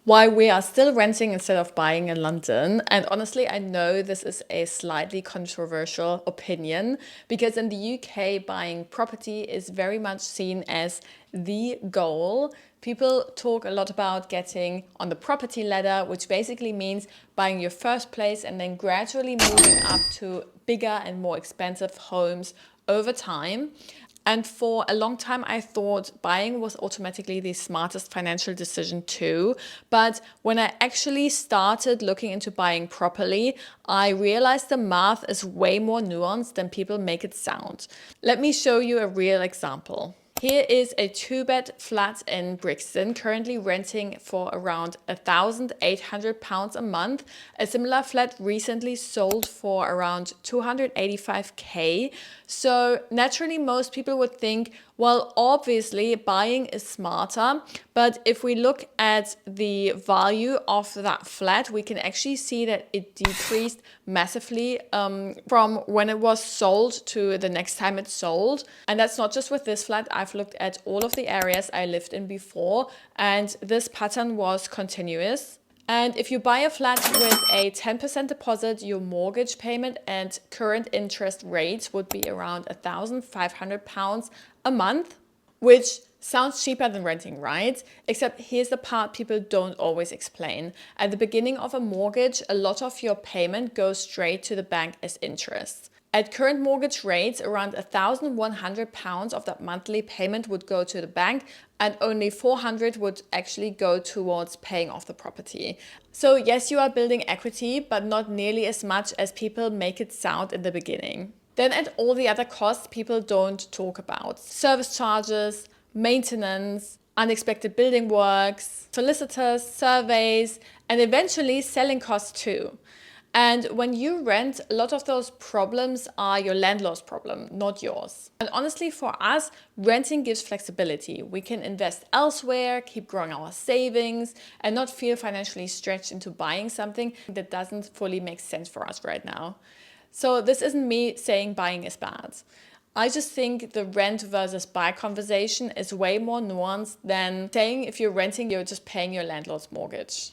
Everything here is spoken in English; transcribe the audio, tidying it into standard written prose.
why we are still renting instead of buying in London. And honestly, I know this is a slightly controversial opinion because in the UK, buying property is very much seen as the goal. People talk a lot about getting on the property ladder, which basically means buying your first place and then gradually moving up to bigger and more expensive homes over time. And for a long time, I thought buying was automatically the smartest financial decision too. But when I actually started looking into buying properly, I realized the math is way more nuanced than people make it sound. Let me show you a real example. Here is a 2-bed flat in Brixton, currently renting for around £1,800 a month. A similar flat recently sold for around 285k. So naturally, most people would think, well, obviously buying is smarter. But if we look at the value of that flat, we can actually see that it decreased massively from when it was sold to the next time it sold. And that's not just with this flat. I've looked at all of the areas I lived in before, and this pattern was continuous. And if you buy a flat with a 10% deposit, your mortgage payment and current interest rates would be around £1,500 a month, which sounds cheaper than renting, right? Except here's the part people don't always explain. At the beginning of a mortgage, a lot of your payment goes straight to the bank as interest. At current mortgage rates, around £1,100 of that monthly payment would go to the bank, and only 400 would actually go towards paying off the property. So yes, you are building equity, but not nearly as much as people make it sound in the beginning. Then add all the other costs people don't talk about: service charges, maintenance, unexpected building works, solicitors, surveys, and eventually selling costs too. And when you rent, a lot of those problems are your landlord's problem, not yours. And honestly, for us, renting gives flexibility. We can invest elsewhere, keep growing our savings, and not feel financially stretched into buying something that doesn't fully make sense for us right now. So this isn't me saying buying is bad. I just think the rent versus buy conversation is way more nuanced than saying if you're renting, you're just paying your landlord's mortgage.